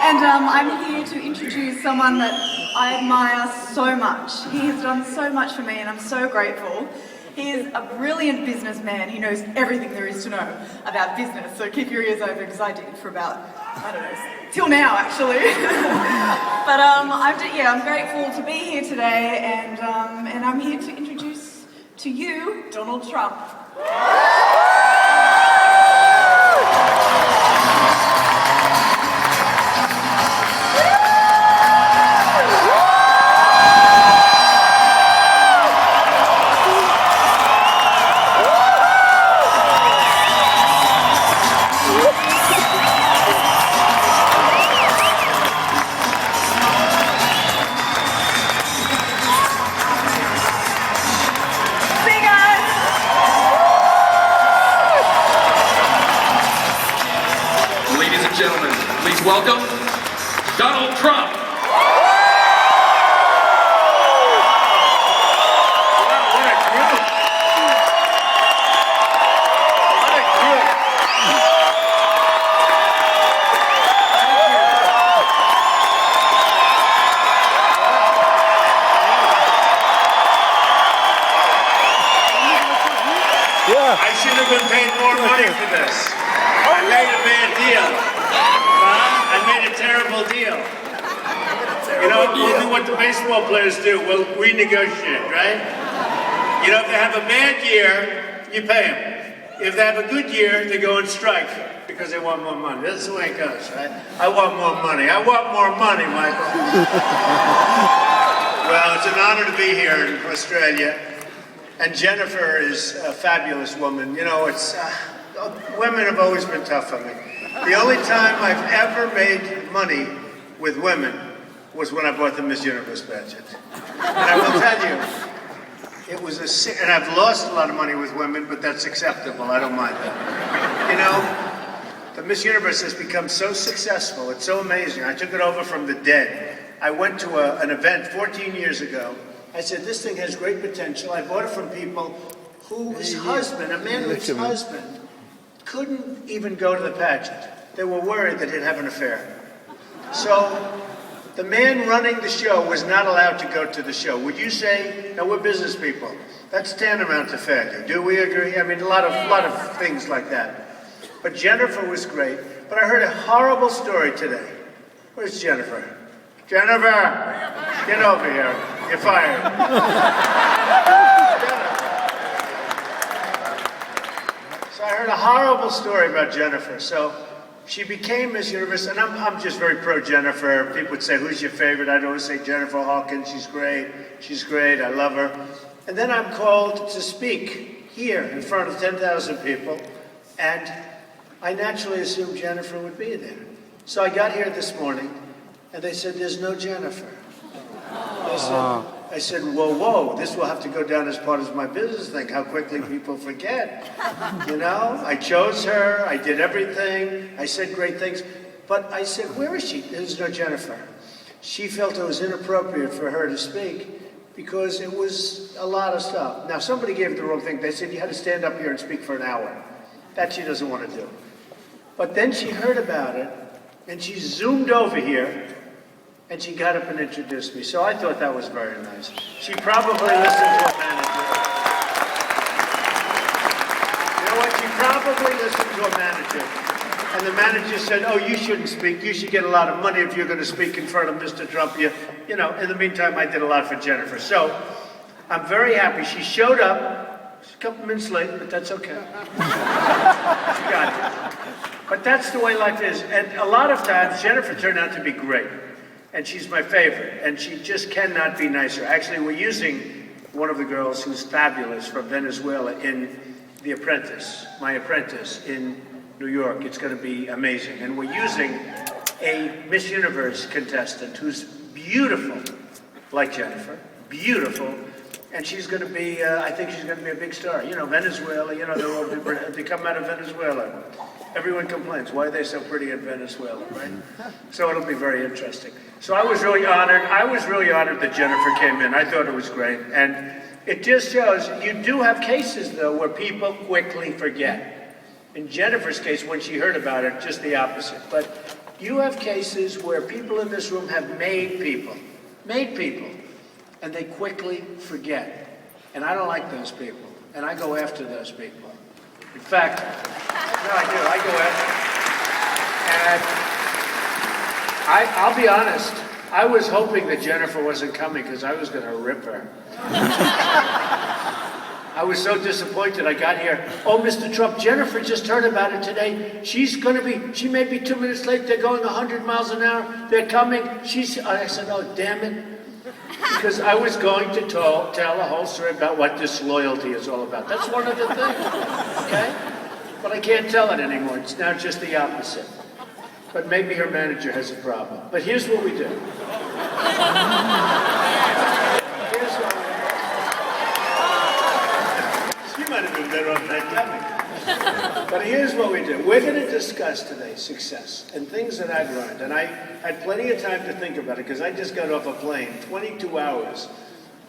And I'm here to introduce someone that I admire so much. He has done so much for me and I'm so grateful. He is a brilliant businessman. He knows everything there is to know about business. So keep your ears open because I did for about, I don't know, till now actually. But I'm grateful to be here today and I'm here to introduce to you Donald Trump. Gentlemen, please welcome Donald Trump. I should have been paid more money for this. I made a bad deal. I made a terrible deal. You know, we'll do what the baseball players do. We'll renegotiate, right? You know, if they have a bad year, you pay them. If they have a good year, they go on strike because they want more money. That's the way it goes, right? I want more money. I want more money, Michael. Well, it's an honor to be here in Australia. And Jennifer is a fabulous woman. You know, women have always been tough on me. The only time I've ever made money with women was when I bought the Miss Universe pageant. And I will tell you, it was and I've lost a lot of money with women, but that's acceptable. I don't mind that. You know, the Miss Universe has become so successful. It's so amazing. I took it over from the dead. I went to an event 14 years ago. I said, this thing has great potential. I bought it from people whose husband, a man whose husband, couldn't even go to the pageant. They were worried that he'd have an affair. So the man running the show was not allowed to go to the show. Would you say, no, we're business people. That's tantamount to failure. Do we agree? I mean, a lot of things like that. But Jennifer was great. But I heard a horrible story today. Where's Jennifer? Jennifer, get over here. You're fired. So I heard a horrible story about Jennifer. So she became Miss Universe, and I'm just very pro Jennifer. People would say, who's your favorite? I'd always say Jennifer Hawkins. She's great. She's great. I love her. And then I'm called to speak here in front of 10,000 people, and I naturally assumed Jennifer would be there. So I got here this morning, and they said, there's no Jennifer. I said, whoa, this will have to go down as part of my business thing, how quickly people forget. You know, I chose her, I did everything, I said great things, but I said, where is she? There's no Jennifer. She felt it was inappropriate for her to speak because it was a lot of stuff. Now, somebody gave the wrong thing. They said you had to stand up here and speak for an hour. That she doesn't want to do. But then she heard about it, and she zoomed over here, and she got up and introduced me. So I thought that was very nice. She probably listened to a manager. You know what? She probably listened to a manager. And the manager said, oh, you shouldn't speak. You should get a lot of money if you're going to speak in front of Mr. Trump. You know, in the meantime, I did a lot for Jennifer. So I'm very happy. She showed up. She's a couple minutes late, but that's okay. She got it. But that's the way life is. And a lot of times, Jennifer turned out to be great. And she's my favorite, and she just cannot be nicer. Actually, we're using one of the girls who's fabulous from Venezuela in The Apprentice, My Apprentice in New York. It's going to be amazing. And we're using a Miss Universe contestant who's beautiful, like Jennifer, beautiful, and she's going to be, I think she's going to be a big star. You know, Venezuela, you know, they come out of Venezuela. Everyone complains, why are they so pretty in Venezuela, right? So it'll be very interesting. So I was really honored. I was really honored that Jennifer came in. I thought it was great. And it just shows, you do have cases, though, where people quickly forget. In Jennifer's case, when she heard about it, just the opposite. But You have cases where people in this room have made people, and they quickly forget. And I don't like those people, and I go after those people. In fact, no, I do, I go after. And I'll be honest, I was hoping that Jennifer wasn't coming because I was going to rip her. I was so disappointed I got here. Oh, Mr. Trump, Jennifer just heard about it today. She may be 2 minutes late. They're going 100 miles an hour. They're coming. I said, oh, damn it. Because I was going to tell a whole story about what disloyalty is all about. That's one of the things, okay? But I can't tell it anymore. It's now just the opposite. But maybe her manager has a problem. But here's what we do. She might have been better off pandemic. But here's what we do. We're going to discuss today success and things that I've learned. And I had plenty of time to think about it because I just got off a plane, 22 hours.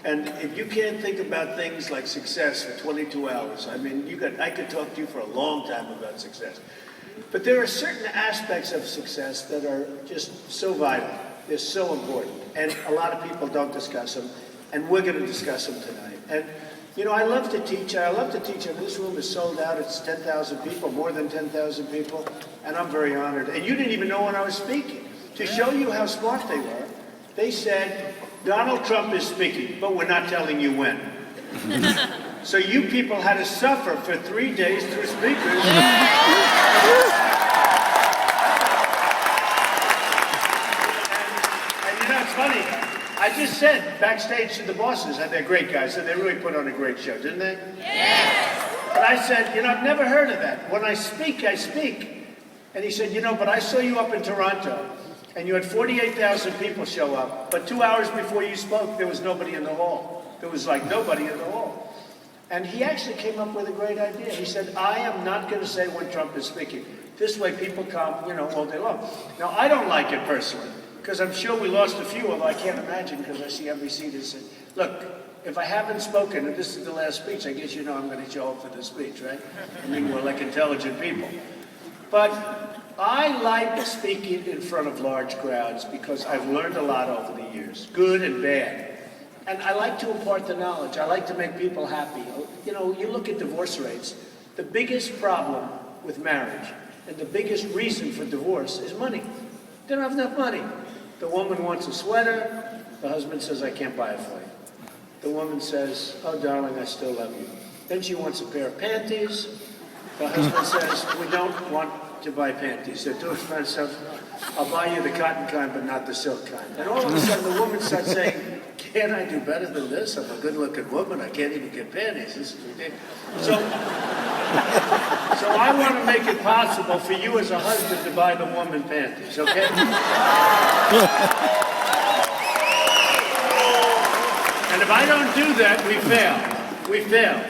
And if you can't think about things like success for 22 hours, I mean, I could talk to you for a long time about success. But there are certain aspects of success that are just so vital. They're so important. And a lot of people don't discuss them. And we're going to discuss them tonight. And, you know, I love to teach. And this room is sold out. It's 10,000 people, more than 10,000 people. And I'm very honored. And you didn't even know when I was speaking. To show you how smart they were, they said, Donald Trump is speaking, but we're not telling you when. So you people had to suffer for 3 days through speakers. And you know, it's funny. I just said backstage to the bosses, and they're great guys, and they really put on a great show, didn't they? Yes! But I said, you know, I've never heard of that. When I speak, I speak. And he said, you know, but I saw you up in Toronto, and you had 48,000 people show up, but 2 hours before you spoke, there was nobody in the hall. There was like nobody in the hall. And he actually came up with a great idea. He said, I am not going to say when Trump is speaking. This way people come, you know, all day long. Now, I don't like it personally, because I'm sure we lost a few, although I can't imagine because I see every seat and say, look, if I haven't spoken, and this is the last speech, I guess you know I'm going to show up for the speech, right? I mean, we're like intelligent people. But I like speaking in front of large crowds because I've learned a lot over the years, good and bad. And I like to impart the knowledge. I like to make people happy. You know, you look at divorce rates, the biggest problem with marriage and the biggest reason for divorce is money. They don't have enough money. The woman wants a sweater. The husband says, I can't buy it for you. The woman says, oh, darling, I still love you. Then she wants a pair of panties. The husband says, we don't want to buy panties. They're too expensive. I'll buy you the cotton kind, but not the silk kind. And all of a sudden, the woman starts saying, can't I do better than this? I'm a good-looking woman. I can't even get panties. This is ridiculous. So I want to make it possible for you as a husband to buy the woman panties, okay? And if I don't do that, we fail. We fail.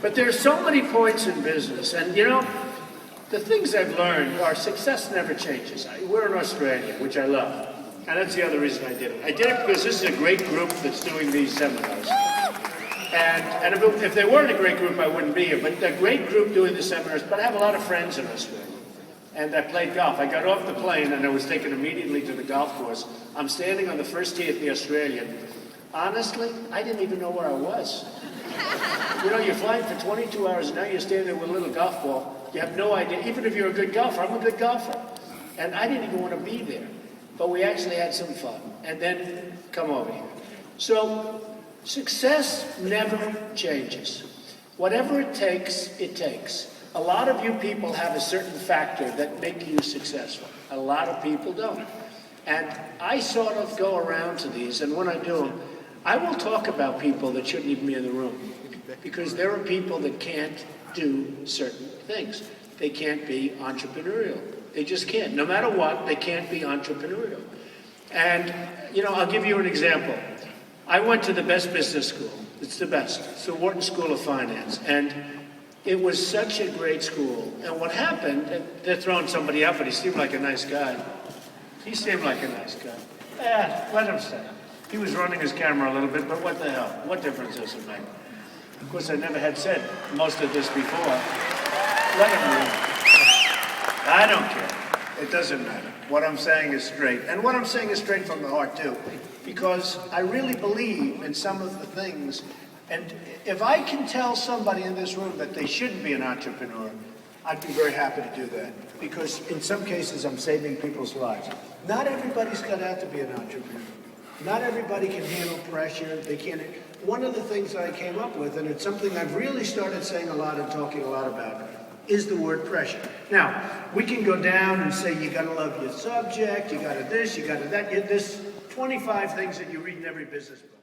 But there's so many points in business. And, you know, the things I've learned are success never changes. We're in Australia, which I love. And that's the other reason I did it. I did it because this is a great group that's doing these seminars. And if they weren't a great group, I wouldn't be here. But they're a great group doing the seminars. But I have a lot of friends in Australia. And I played golf. I got off the plane and I was taken immediately to the golf course. I'm standing on the first tee at the Australian. Honestly, I didn't even know where I was. You know, you're flying for 22 hours and now you're standing there with a little golf ball. You have no idea. Even if you're a good golfer, I'm a good golfer. And I didn't even want to be there. But we actually had some fun. And then come over here. So success never changes. Whatever it takes, it takes. A lot of you people have a certain factor that make you successful. A lot of people don't. And I sort of go around to these, and when I do them, I will talk about people that shouldn't even be in the room. Because there are people that can't do certain things. They can't be entrepreneurial. They just can't. No matter what, they can't be entrepreneurial. And, you know, I'll give you an example. I went to the best business school. It's the best. It's the Wharton School of Finance. And it was such a great school. And what happened, they're throwing somebody out, but he seemed like a nice guy. He seemed like a nice guy. Let him stay. He was running his camera a little bit, but what the hell? What difference does it make? Of course, I never had said most of this before. Let him read. I don't care. it doesn't matter. What I'm saying is straight. And what I'm saying is straight from the heart, too. Because I really believe in some of the things. And if I can tell somebody in this room that they shouldn't be an entrepreneur, I'd be very happy to do that. Because in some cases, I'm saving people's lives. Not everybody's cut out to be an entrepreneur. Not everybody can handle pressure. They can't. One of the things I came up with, and it's something I've really started saying a lot and talking a lot about, is the word pressure. Now, we can go down and say you got to love your subject, you got to this, you got to that. There's 25 things that you read in every business book.